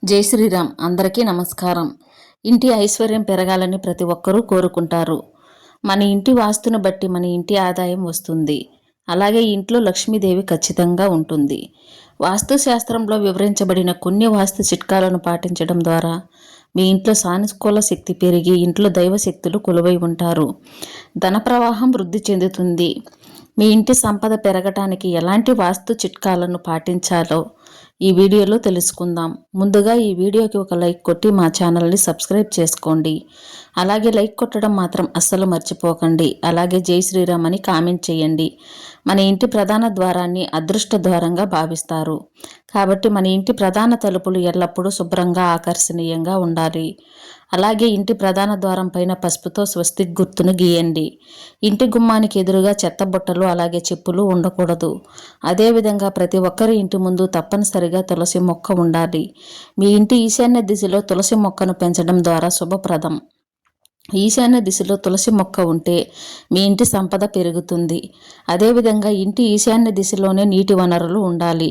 జై శ్రీరామ్. అందరికీ నమస్కారం. ఇంటి ఐశ్వర్యం పెరగాలని ప్రతి ఒక్కరూ కోరుకుంటారు. మన ఇంటి వాస్తును బట్టి మన ఇంటి ఆదాయం వస్తుంది. అలాగే ఇంట్లో లక్ష్మీదేవి ఖచ్చితంగా ఉంటుంది. వాస్తు శాస్త్రంలో వివరించబడిన కొన్ని వాస్తు చిట్కాలను పాటించడం ద్వారా మీ ఇంట్లో సానుకూల శక్తి పెరిగి ఇంట్లో దైవశక్తులు కొలువై ఉంటారు. ధన ప్రవాహం వృద్ధి చెందుతుంది. మీ ఇంటి సంపద పెరగటానికి ఎలాంటి వాస్తు చిట్కాలను పాటించాలో ఈ వీడియోలో తెలుసుకుందాం. ముందుగా ఈ వీడియోకి ఒక లైక్ కొట్టి మా ఛానల్ని సబ్స్క్రైబ్ చేసుకోండి. అలాగే లైక్ కొట్టడం మాత్రం అస్సలు మర్చిపోకండి. అలాగే జై శ్రీరామ్ అని కామెంట్ చేయండి. మన ఇంటి ప్రధాన ద్వారాన్ని అదృష్ట ద్వారంగా భావిస్తారు. కాబట్టి మన ఇంటి ప్రధాన తలుపులు ఎల్లప్పుడూ శుభ్రంగా ఆకర్షణీయంగా ఉండాలి. అలాగే ఇంటి ప్రధాన ద్వారం పైన పసుపుతో స్వస్తిక్ గుర్తును గీయండి. ఇంటి గుమ్మానికి ఎదురుగా చెత్త బుట్టలు అలాగే చెప్పులు ఉండకూడదు. అదేవిధంగా ప్రతి ఒక్కరి ఇంటి ముందు తప్పనిసరిగా తులసి మొక్క ఉండాలి. మీ ఇంటి ఈశాన్య దిశలో తులసి మొక్కను పెంచడం ద్వారా శుభప్రదం. ఈశాన్య దిశలో తులసి మొక్క ఉంటే మీ ఇంటి సంపద పెరుగుతుంది. అదేవిధంగా ఇంటి ఈశాన్య దిశలోనే నీటి వనరులు ఉండాలి.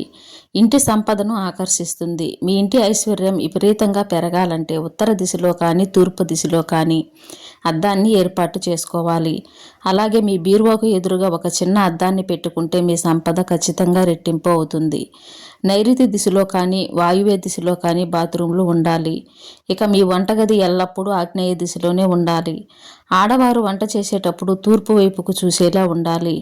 ఇంటి సంపదను ఆకర్షిస్తుంది. మీ ఇంటి ఐశ్వర్యం విపరీతంగా పెరగాలంటే ఉత్తర దిశలో కానీ తూర్పు దిశలో కానీ అద్దాన్ని ఏర్పాటు చేసుకోవాలి. అలాగే మీ బీరువాకు ఎదురుగా ఒక చిన్న అద్దాన్ని పెట్టుకుంటే మీ సంపద ఖచ్చితంగా రెట్టింపు అవుతుంది. నైరుతి దిశలో కానీ వాయువ్య దిశలో కానీ బాత్రూంలు ఉండాలి. ఇక మీ వంటగది ఎల్లప్పుడూ ఆగ్నేయ దిశలోనే ఉండాలి. ఆడవారు వంట చేసేటప్పుడు తూర్పు వైపుకు చూసేలా ఉండాలి.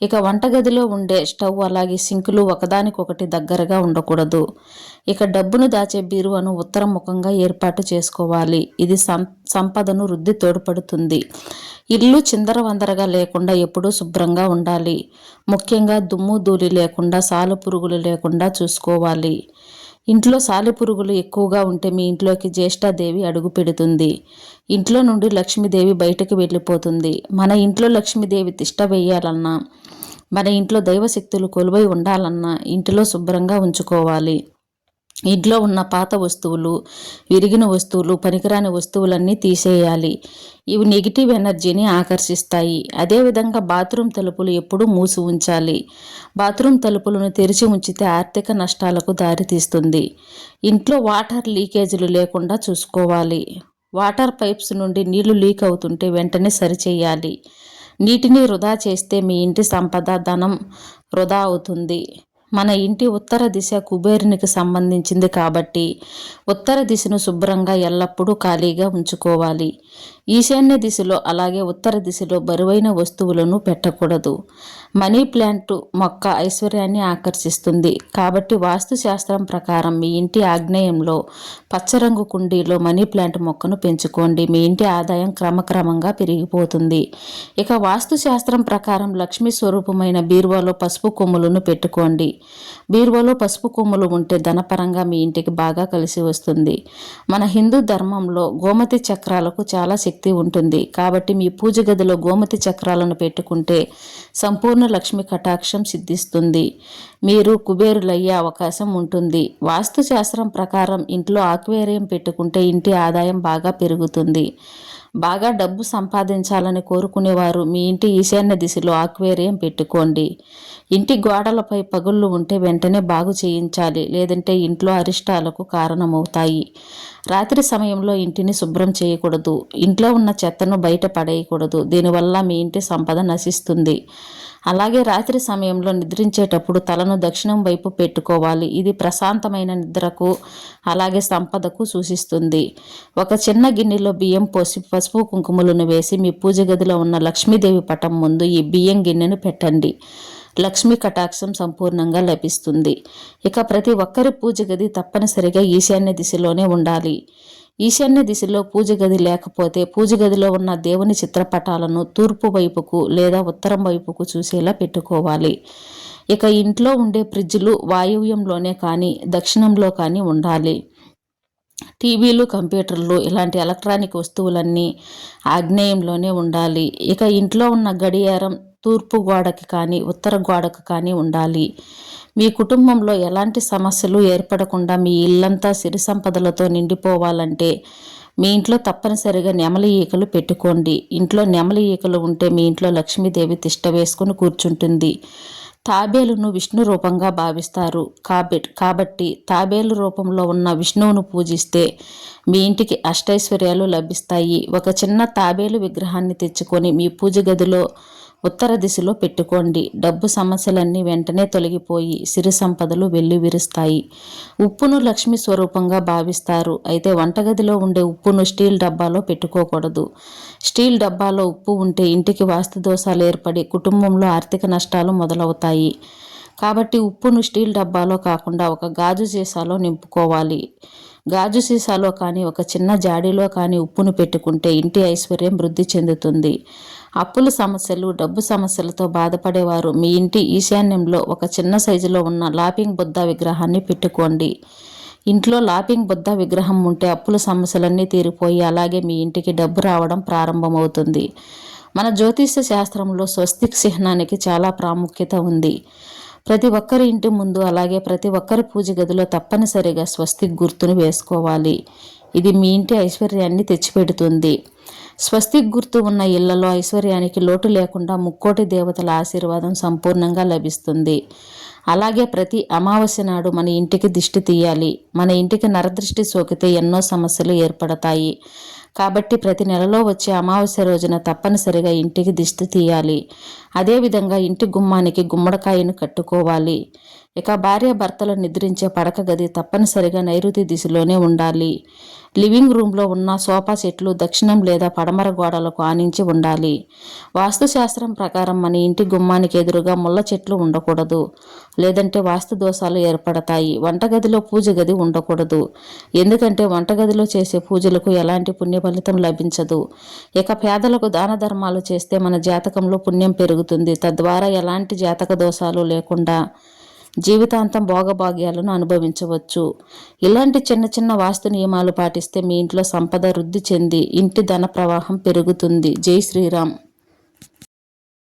ఇక వంటగదిలో ఉండే స్టవ్ అలాగే సింకులు ఒకదానికొకటి దగ్గరగా ఉండకూడదు. ఇక డబ్బును దాచే బీరువాను ఉత్తర ముఖంగా ఏర్పాటు చేసుకోవాలి. ఇది సంపదను వృద్ధి తోడ్పడుతుంది. ఇల్లు చిందరవందరగా లేకుండా ఎప్పుడూ శుభ్రంగా ఉండాలి. ముఖ్యంగా దుమ్ము ధూళి లేకుండా సాలెపురుగులు లేకుండా చూసుకోవాలి. ఇంట్లో సాలెపురుగులు ఎక్కువగా ఉంటే మీ ఇంట్లోకి జ్యేష్ఠాదేవి అడుగు పెడుతుంది. ఇంట్లో నుండి లక్ష్మీదేవి బయటకు వెళ్ళిపోతుంది. మన ఇంట్లో లక్ష్మీదేవి తిష్ట వేయాలన్నా మన ఇంట్లో దైవశక్తులు కొలువై ఉండాలన్నా ఇంటిలో శుభ్రంగా ఉంచుకోవాలి. ఇంట్లో ఉన్న పాత వస్తువులు, విరిగిన వస్తువులు, పనికిరాని వస్తువులన్నీ తీసేయాలి. ఇవి నెగిటివ్ ఎనర్జీని ఆకర్షిస్తాయి. అదేవిధంగా బాత్రూమ్ తలుపులు ఎప్పుడూ మూసి ఉంచాలి. బాత్రూమ్ తలుపులను తెరిచి ఉంచితే ఆర్థిక నష్టాలకు దారితీస్తుంది. ఇంట్లో వాటర్ లీకేజీలు లేకుండా చూసుకోవాలి. వాటర్ పైప్స్ నుండి నీళ్లు లీక్ అవుతుంటే వెంటనే సరిచేయాలి. నీటిని వృధా చేస్తే మీ ఇంటి సంపద ధనం వృధా అవుతుంది. మన ఇంటి ఉత్తర దిశ కుబేరునికి సంబంధించింది కాబట్టి ఉత్తర దిశను శుభ్రంగా ఎల్లప్పుడూ ఖాళీగా ఉంచుకోవాలి. ఈశాన్య దిశలో అలాగే ఉత్తర దిశలో బరువైన వస్తువులను పెట్టకూడదు. మనీ ప్లాంట్ మొక్క ఐశ్వర్యాన్ని ఆకర్షిస్తుంది. కాబట్టి వాస్తు శాస్త్రం ప్రకారం మీ ఇంటి ఆగ్నేయంలో పచ్చరంగు కుండీలో మనీ ప్లాంట్ మొక్కను పెంచుకోండి. మీ ఇంటి ఆదాయం క్రమక్రమంగా పెరిగిపోతుంది. ఇక వాస్తు శాస్త్రం ప్రకారం లక్ష్మీ స్వరూపమైన బీరువాలో పసుపు కొమ్ములను పెట్టుకోండి. బీరువాలో పసుపు కొమ్ములు ఉంటే ధనపరంగా మీ ఇంటికి బాగా కలిసి వస్తుంది. మన హిందూ ధర్మంలో గోమతి చక్రాలకు చాలా శక్తి ఉంటుంది. కాబట్టి మీ పూజ గదిలో గోమతి చక్రాలను పెట్టుకుంటే సంపూర్ణ లక్ష్మి కటాక్షం సిద్ధిస్తుంది. మీరు కుబేరులయ్యే అవకాశం ఉంటుంది. వాస్తు శాస్త్రం ప్రకారం ఇంట్లో ఆక్వేరియం పెట్టుకుంటే ఇంటి ఆదాయం బాగా పెరుగుతుంది. బాగా డబ్బు సంపాదించాలని కోరుకునేవారు మీ ఇంటి ఈశాన్య దిశలో ఆక్వేరియం పెట్టుకోండి. ఇంటి గోడలపై పగుళ్ళు ఉంటే వెంటనే బాగు చేయించాలి. లేదంటే ఇంట్లో అరిష్టాలకు కారణమవుతాయి. రాత్రి సమయంలో ఇంటిని శుభ్రం చేయకూడదు. ఇంట్లో ఉన్న చెత్తను బయట పడేయకూడదు. దీనివల్ల మీ ఇంటి సంపద నశిస్తుంది. అలాగే రాత్రి సమయంలో నిద్రించేటప్పుడు తలను దక్షిణం వైపు పెట్టుకోవాలి. ఇది ప్రశాంతమైన నిద్రకు అలాగే సంపదకు సూచిస్తుంది. ఒక చిన్న గిన్నెలో బియ్యం పోసి పసుపు కుంకుమలను వేసి మీ పూజ గదిలో ఉన్న లక్ష్మీదేవి పటం ముందు ఈ బియ్యం గిన్నెను పెట్టండి. లక్ష్మీ కటాక్షం సంపూర్ణంగా లభిస్తుంది. ఇక ప్రతి ఒక్కరి పూజ గది తప్పనిసరిగా ఈశాన్య దిశలోనే ఉండాలి. ఈశాన్య దిశలో పూజ గది లేకపోతే పూజ గదిలో ఉన్న దేవుని చిత్రపటాలను తూర్పు వైపుకు లేదా ఉత్తరం వైపుకు చూసేలా పెట్టుకోవాలి. ఇక ఇంట్లో ఉండే ఫ్రిడ్జ్లు వాయువ్యంలోనే కానీ దక్షిణంలో కానీ ఉండాలి. టీవీలు, కంప్యూటర్లు ఇలాంటి ఎలక్ట్రానిక్ వస్తువులన్నీ ఆగ్నేయంలోనే ఉండాలి. ఇక ఇంట్లో ఉన్న గడియారం తూర్పు గోడకి కానీ ఉత్తర గోడకు కానీ ఉండాలి. మీ కుటుంబంలో ఎలాంటి సమస్యలు ఏర్పడకుండా మీ ఇల్లంతా సిరి సంపదలతో నిండిపోవాలంటే మీ ఇంట్లో తప్పనిసరిగా నెమలి ఈకలు పెట్టుకోండి. ఇంట్లో నెమలి ఈకలు ఉంటే మీ ఇంట్లో లక్ష్మీదేవి తిష్ట వేసుకుని కూర్చుంటుంది. తాబేలును విష్ణు రూపంగా భావిస్తారు. కాబట్టి తాబేలు రూపంలో ఉన్న విష్ణువును పూజిస్తే మీ ఇంటికి అష్టైశ్వర్యాలు లభిస్తాయి. ఒక చిన్న తాబేలు విగ్రహాన్ని తెచ్చుకొని మీ పూజ గదిలో ఉత్తర దిశలో పెట్టుకోండి. డబ్బు సమస్యలన్నీ వెంటనే తొలగిపోయి సిరి సంపదలు వెల్లివిరుస్తాయి. ఉప్పును లక్ష్మి స్వరూపంగా భావిస్తారు. అయితే వంటగదిలో ఉండే ఉప్పును స్టీల్ డబ్బాలో పెట్టుకోకూడదు. స్టీల్ డబ్బాలో ఉప్పు ఉంటే ఇంటికి వాస్తు దోషాలు ఏర్పడి కుటుంబంలో ఆర్థిక నష్టాలు మొదలవుతాయి. కాబట్టి ఉప్పును స్టీల్ డబ్బాలో కాకుండా ఒక గాజు సీసాలో నింపుకోవాలి. గాజు సీసాలో కానీ ఒక చిన్న జాడీలో కానీ ఉప్పును పెట్టుకుంటే ఇంటి ఐశ్వర్యం వృద్ధి చెందుతుంది. అప్పుల సమస్యలు, డబ్బు సమస్యలతో బాధపడేవారు మీ ఇంటి ఈశాన్యంలో ఒక చిన్న సైజులో ఉన్న లాఫింగ్ బుద్ధ విగ్రహాన్ని పెట్టుకోండి. ఇంట్లో లాఫింగ్ బుద్ధ విగ్రహం ఉంటే అప్పుల సమస్యలన్నీ తీరిపోయి అలాగే మీ ఇంటికి డబ్బు రావడం ప్రారంభమవుతుంది. మన జ్యోతిష్య శాస్త్రంలో స్వస్తిక్ చిహ్నానికి చాలా ప్రాముఖ్యత ఉంది. ప్రతి ఒక్కరి ఇంటి ముందు అలాగే ప్రతి ఒక్కరి పూజ గదిలో తప్పనిసరిగా స్వస్తిక్ గుర్తును వేసుకోవాలి. ఇది మీ ఇంటి ఐశ్వర్యాన్ని తెచ్చిపెడుతుంది. స్వస్తిక్ గుర్తు ఉన్న ఇళ్లలో ఐశ్వర్యానికి లోటు లేకుండా ముక్కోటి దేవతల ఆశీర్వాదం సంపూర్ణంగా లభిస్తుంది. అలాగే ప్రతి అమావాస్య నాడు మన ఇంటికి దిష్టి తీయాలి. మన ఇంటికి నరదృష్టి సోకితే ఎన్నో సమస్యలు ఏర్పడతాయి. కాబట్టి ప్రతి నెలలో వచ్చే అమావాస్య రోజున తప్పనిసరిగా ఇంటికి దిష్టి తీయాలి. అదేవిధంగా ఇంటి గుమ్మానికి గుమ్మడికాయను కట్టుకోవాలి. ఇక భార్య భర్తలు నిద్రించే పడక గది తప్పనిసరిగా నైరుతి దిశలోనే ఉండాలి. లివింగ్ రూమ్లో ఉన్న సోఫా సెట్లు దక్షిణం లేదా పడమర గోడలకు ఆనించి ఉండాలి. వాస్తుశాస్త్రం ప్రకారం మన ఇంటి గుమ్మానికి ఎదురుగా ముళ్ళ చెట్లు ఉండకూడదు, లేదంటే వాస్తు దోషాలు ఏర్పడతాయి. వంటగదిలో పూజ గది ఉండకూడదు, ఎందుకంటే వంటగదిలో చేసే పూజలకు ఎలాంటి పుణ్య ఫలితం లభించదు. ఇక పేదలకు దాన ధర్మాలు చేస్తే మన జాతకంలో పుణ్యం పెరుగుతుంది. తద్వారా ఎలాంటి జాతక దోషాలు లేకుండా జీవితాంతం భోగభాగ్యాలను అనుభవించవచ్చు. ఇలాంటి చిన్న చిన్న వాస్తు నియమాలు పాటిస్తే మీ ఇంట్లో సంపద వృద్ధి చెంది ఇంటి ధన ప్రవాహం పెరుగుతుంది. జై శ్రీరామ్.